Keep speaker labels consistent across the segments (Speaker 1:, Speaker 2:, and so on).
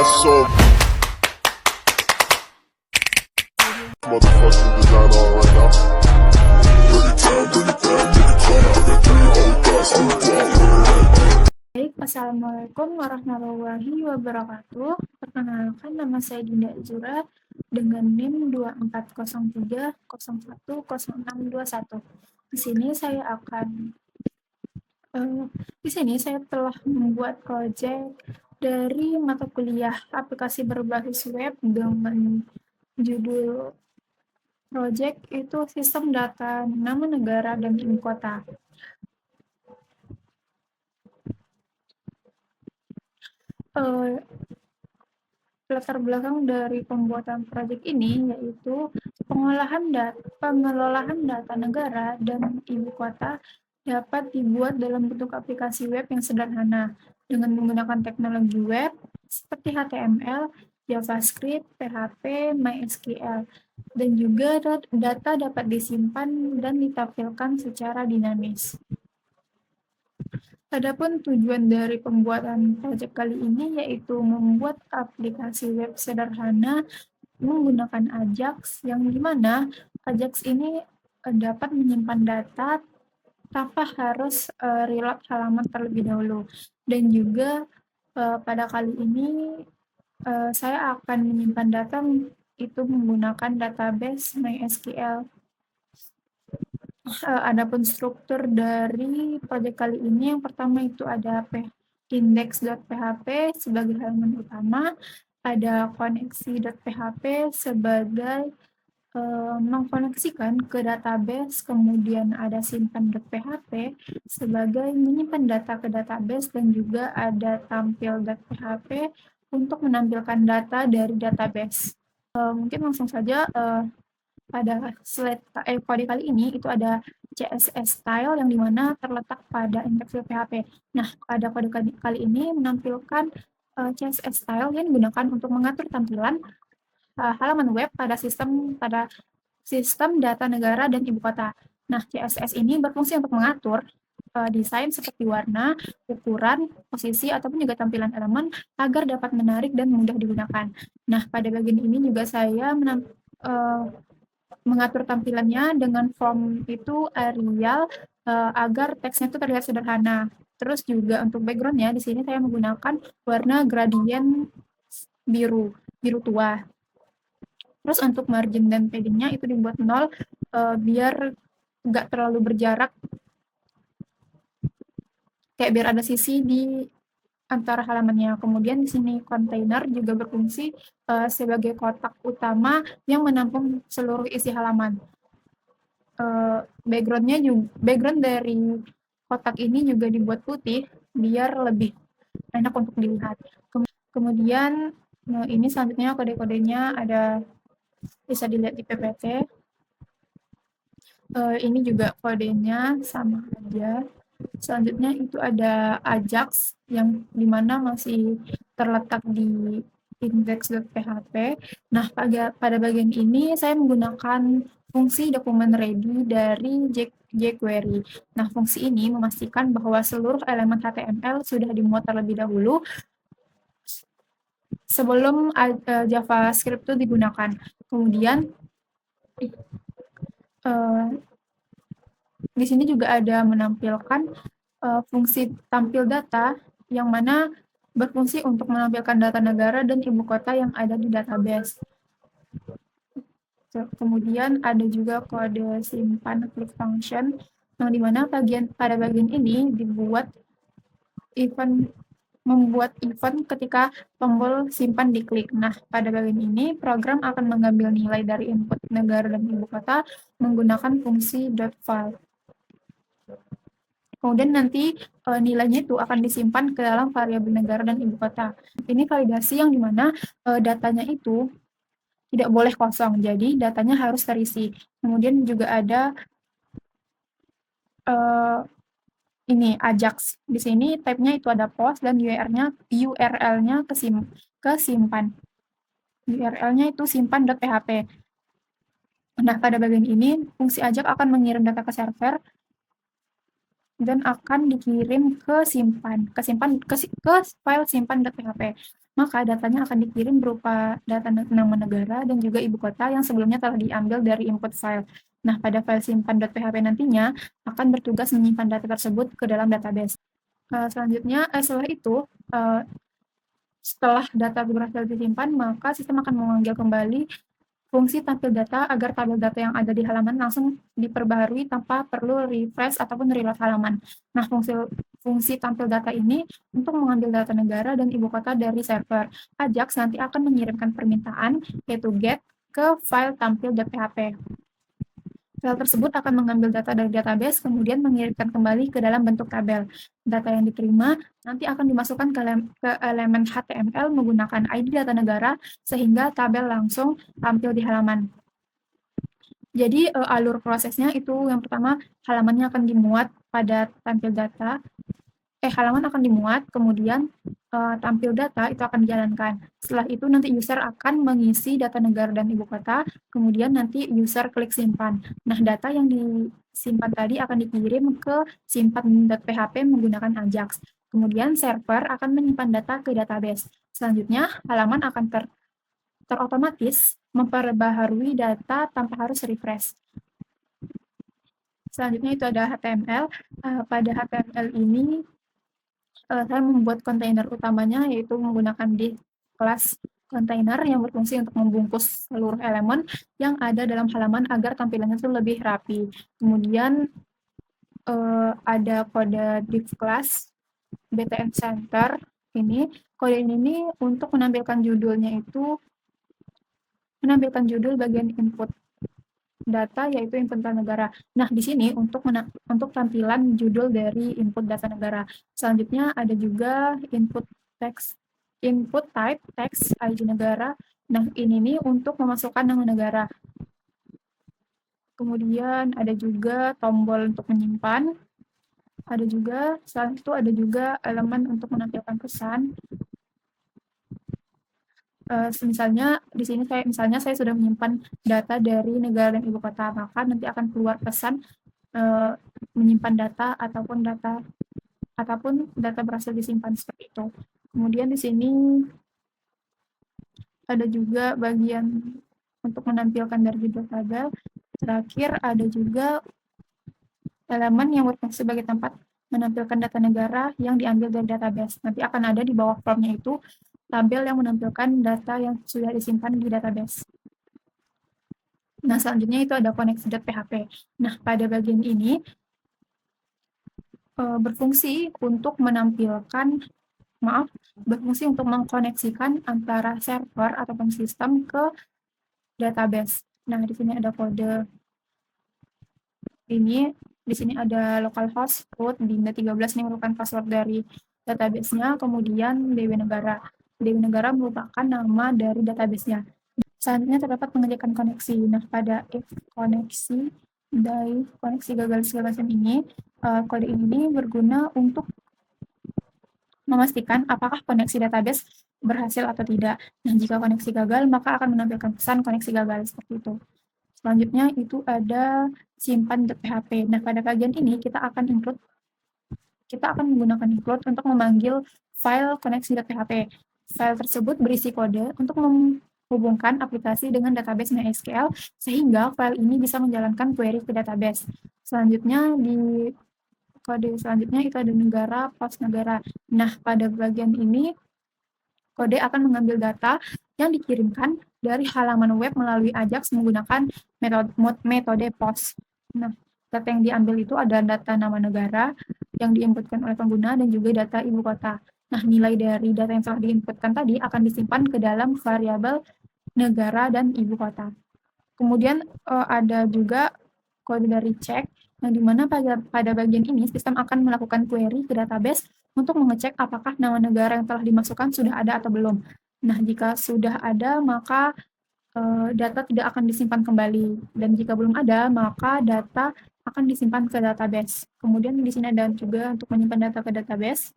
Speaker 1: so motherfucking design on right now. Bring it down, nigga, come. I got 3 old thoughts, I'm
Speaker 2: Baik, Assalamualaikum warahmatullahi wabarakatuh. Perkenalkan, nama saya Dinda Azura dengan NIM 2403010621. Di sini saya akan di sini saya telah membuat proyek dari mata kuliah aplikasi berbasis web dengan judul proyek itu Sistem Data Nama Negara dan Ibu Kota. Latar belakang dari pembuatan proyek ini yaitu pengelolaan data negara dan ibu kota dapat dibuat dalam bentuk aplikasi web yang sederhana dengan menggunakan teknologi web seperti HTML, JavaScript, PHP, MySQL, dan juga data dapat disimpan dan ditampilkan secara dinamis. Adapun tujuan dari pembuatan proyek kali ini yaitu membuat aplikasi web sederhana menggunakan Ajax, yang dimana Ajax ini dapat menyimpan data tanpa harus reload halaman terlebih dahulu. Dan juga pada kali ini saya akan menyimpan data itu menggunakan database MySQL. Adapun struktur dari proyek kali ini, yang pertama itu ada index.php sebagai halaman utama, ada koneksi.php sebagai mengkoneksikan ke database, kemudian ada simpan.php sebagai menyimpan data ke database, dan juga ada tampil.php untuk menampilkan data dari database. Mungkin langsung saja pada slide kode kali ini itu ada CSS style yang dimana terletak pada index.php. Nah, pada kode kali ini menampilkan CSS style yang digunakan untuk mengatur tampilan halaman web pada sistem data negara dan ibu kota. Nah, CSS ini berfungsi untuk mengatur desain seperti warna, ukuran, posisi, ataupun juga tampilan elemen agar dapat menarik dan mudah digunakan. Nah, pada bagian ini juga saya mengatur tampilannya dengan font itu Arial agar teksnya itu terlihat sederhana. Terus juga untuk backgroundnya di sini saya menggunakan warna gradient biru tua. Terus untuk margin dan paddingnya itu dibuat 0 biar nggak terlalu berjarak, kayak biar ada sisi di antara halamannya. Kemudian di sini kontainer juga berfungsi sebagai kotak utama yang menampung seluruh isi halaman. Background dari kotak ini juga dibuat putih biar lebih enak untuk dilihat. Kemudian ini selanjutnya kode-kodenya bisa dilihat di PPT. Ini juga kodenya sama aja. Selanjutnya itu ada Ajax yang dimana masih terletak di index.php. Nah, pada bagian ini saya menggunakan fungsi dokumen ready dari jQuery. Nah, fungsi ini memastikan bahwa seluruh elemen HTML sudah dimuat terlebih dahulu sebelum JavaScript itu digunakan. Kemudian di sini juga ada menampilkan fungsi tampil data yang mana berfungsi untuk menampilkan data negara dan ibu kota yang ada di database. Kemudian ada juga kode simpan click function yang dimana pada bagian ini membuat event ketika tombol simpan diklik. Nah, pada bagian ini program akan mengambil nilai dari input negara dan ibu kota menggunakan fungsi .file. Kemudian nanti nilainya itu akan disimpan ke dalam variabel negara dan ibu kota. Ini validasi yang dimana datanya itu tidak boleh kosong, jadi datanya harus terisi. Kemudian juga ada ini Ajax. Di sini type-nya itu ada post dan URL-nya kesimpan. URL-nya itu simpan.php. Nah, pada bagian ini fungsi Ajax akan mengirim data ke server dan akan dikirim ke file simpan.php. Maka datanya akan dikirim berupa data nama negara dan juga ibu kota yang sebelumnya telah diambil dari input file. Nah, pada file simpan.php nantinya akan bertugas menyimpan data tersebut ke dalam database. Setelah itu, setelah data berhasil disimpan, maka sistem akan memanggil kembali fungsi tampil data agar tabel data yang ada di halaman langsung diperbaharui tanpa perlu refresh ataupun reload halaman. Nah, fungsi tampil data ini untuk mengambil data negara dan ibu kota dari server. Ajax nanti akan mengirimkan permintaan, yaitu get, ke file tampil.php. File tersebut akan mengambil data dari database, kemudian mengirimkan kembali ke dalam bentuk tabel. Data yang diterima nanti akan dimasukkan ke elemen HTML menggunakan ID data negara, sehingga tabel langsung tampil di halaman. Jadi, alur prosesnya itu yang pertama, halamannya akan dimuat pada tampil data, halaman akan dimuat, kemudian tampil data itu akan dijalankan. Setelah itu nanti user akan mengisi data negara dan ibu kota, kemudian nanti user klik simpan. Nah, data yang disimpan tadi akan dikirim ke simpan.php menggunakan Ajax. Kemudian server akan menyimpan data ke database. Selanjutnya, halaman akan terotomatis memperbaharui data tanpa harus refresh. Selanjutnya itu ada HTML. Pada HTML ini saya membuat kontainer utamanya, yaitu menggunakan div kelas kontainer yang berfungsi untuk membungkus seluruh elemen yang ada dalam halaman agar tampilannya itu lebih rapi. Kemudian ada kode div class btn center ini. Kode ini untuk menampilkan judulnya itu menampilkan judul bagian input data, yaitu input data negara. Nah, di sini untuk tampilan judul dari input data negara. Selanjutnya ada juga input type text ID negara. Nah, ini nih untuk memasukkan nama negara. Kemudian ada juga tombol untuk menyimpan. Selain itu ada juga elemen untuk menampilkan pesan. Misalnya di sini saya sudah menyimpan data dari negara dan ibu kota, maka nanti akan keluar pesan menyimpan data ataupun data berhasil disimpan seperti itu. Kemudian di sini ada juga bagian untuk menampilkan dari judul tabel. Terakhir ada juga elemen yang berfungsi sebagai tempat menampilkan data negara yang diambil dari database. Nanti akan ada di bawah formnya itu tabel yang menampilkan data yang sudah disimpan di database. Nah, selanjutnya itu ada koneksi.php. Nah, pada bagian ini berfungsi untuk mengkoneksikan antara server ataupun sistem ke database. Nah, di sini ada kode ini. Di sini ada localhost root dinda13 ini merupakan password dari database-nya, kemudian DW negara. DW negara merupakan nama dari database-nya. Selanjutnya terdapat pengejakan koneksi. Nah, pada if koneksi gagal segala macam ini, kode ini berguna untuk memastikan apakah koneksi database berhasil atau tidak. Nah, jika koneksi gagal, maka akan menampilkan pesan koneksi gagal seperti itu. Selanjutnya itu ada simpan.php. Nah, pada bagian ini kita akan menggunakan include untuk memanggil file koneksi.php. File tersebut berisi kode untuk menghubungkan aplikasi dengan database MySQL sehingga file ini bisa menjalankan query ke database. Selanjutnya di kode selanjutnya itu ada negara, pos negara. Nah, pada bagian ini kode akan mengambil data yang dikirimkan dari halaman web melalui Ajax menggunakan metode POST. Nah, data yang diambil itu ada data nama negara yang diinputkan oleh pengguna dan juga data ibu kota. Nah, nilai dari data yang telah diinputkan tadi akan disimpan ke dalam variabel negara dan ibu kota. Kemudian ada juga kode dari check, yang dimana pada bagian ini sistem akan melakukan query ke database untuk mengecek apakah nama negara yang telah dimasukkan sudah ada atau belum. Nah, jika sudah ada, maka data tidak akan disimpan kembali, dan jika belum ada, maka data akan disimpan ke database. Kemudian di sini ada juga untuk menyimpan data ke database.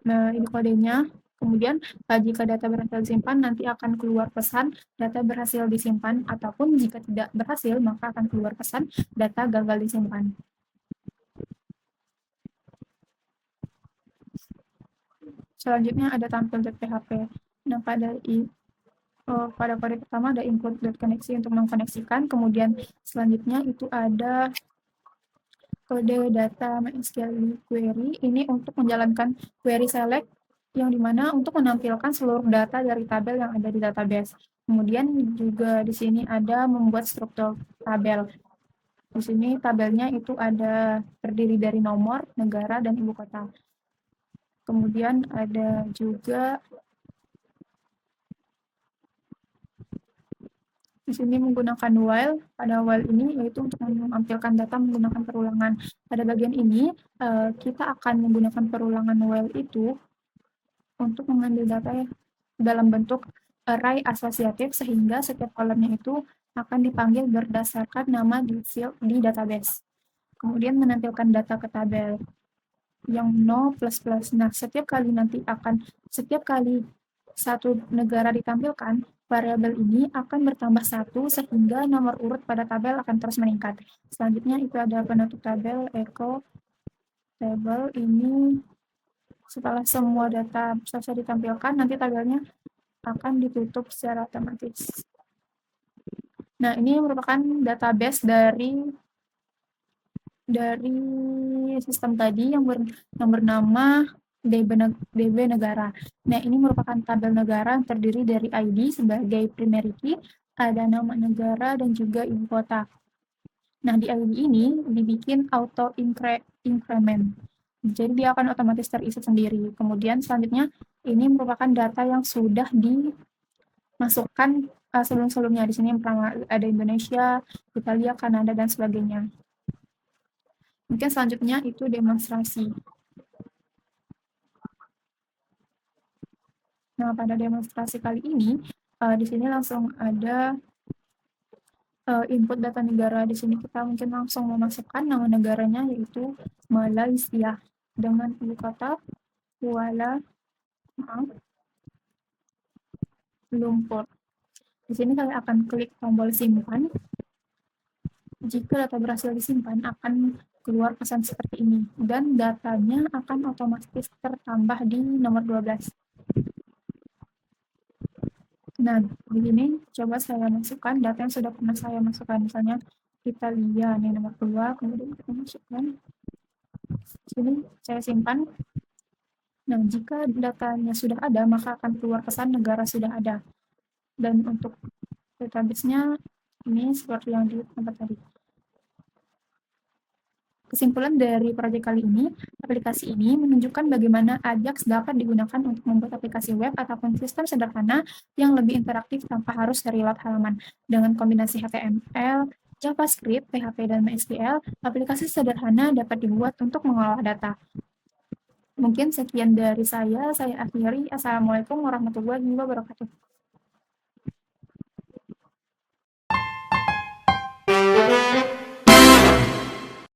Speaker 2: Nah, ini kodenya. Kemudian, jika data berhasil disimpan, nanti akan keluar pesan data berhasil disimpan, ataupun jika tidak berhasil, maka akan keluar pesan data gagal disimpan. selanjutnya ada tampil.php. Nah, pada kode pertama ada include.connection untuk mengkoneksikan, kemudian selanjutnya itu ada kode data MySQL query, ini untuk menjalankan query select yang dimana untuk menampilkan seluruh data dari tabel yang ada di database. Kemudian juga di sini ada membuat struktur tabel. Di sini tabelnya itu ada terdiri dari nomor, negara, dan ibu kota. Kemudian ada juga di sini menggunakan while. Pada while ini yaitu untuk menampilkan data menggunakan perulangan. Pada bagian ini kita akan menggunakan perulangan while itu untuk mengambil data dalam bentuk array asosiatif sehingga setiap kolomnya itu akan dipanggil berdasarkan nama di field di database. Kemudian menampilkan data ke tabel yang no plus plus. Nah, setiap kali satu negara ditampilkan, variabel ini akan bertambah 1 sehingga nomor urut pada tabel akan terus meningkat. Selanjutnya itu ada penutup tabel echo table. Ini setelah semua data selesai ditampilkan, nanti tabelnya akan ditutup secara otomatis. Nah, ini merupakan database dari sistem tadi yang bernama DB negara. Nah, ini merupakan tabel negara yang terdiri dari ID sebagai primary key, ada nama negara dan juga ibu kota. Nah, di ID ini dibikin auto increment. Jadi dia akan otomatis terisi sendiri. Kemudian selanjutnya ini merupakan data yang sudah dimasukkan sebelum-sebelumnya. Di sini yang pertama ada Indonesia, Italia, Kanada, dan sebagainya. Mungkin selanjutnya itu demonstrasi. Nah, pada demonstrasi kali ini, di sini langsung ada input data negara. Di sini kita mungkin langsung memasukkan nama negaranya, yaitu Malaysia, dengan ibu kota Kuala Lumpur. Di sini saya akan klik tombol simpan. Jika data berhasil disimpan, akan keluar pesan seperti ini, dan datanya akan otomatis tertambah di nomor 12. Nah, di sini coba saya masukkan data yang sudah pernah saya masukkan, misalnya Italia, ini nomor 2, kemudian kita masukkan. Sini saya simpan. Nah, jika datanya sudah ada, maka akan keluar pesan negara sudah ada. Dan untuk database-nya, ini seperti yang di tempat tadi. Kesimpulan dari proyek kali ini, aplikasi ini menunjukkan bagaimana Ajax dapat digunakan untuk membuat aplikasi web ataupun sistem sederhana yang lebih interaktif tanpa harus reload halaman. Dengan kombinasi HTML, JavaScript, PHP, dan MySQL, aplikasi sederhana dapat dibuat untuk mengolah data. Mungkin sekian dari saya akhiri. Assalamualaikum warahmatullahi wabarakatuh.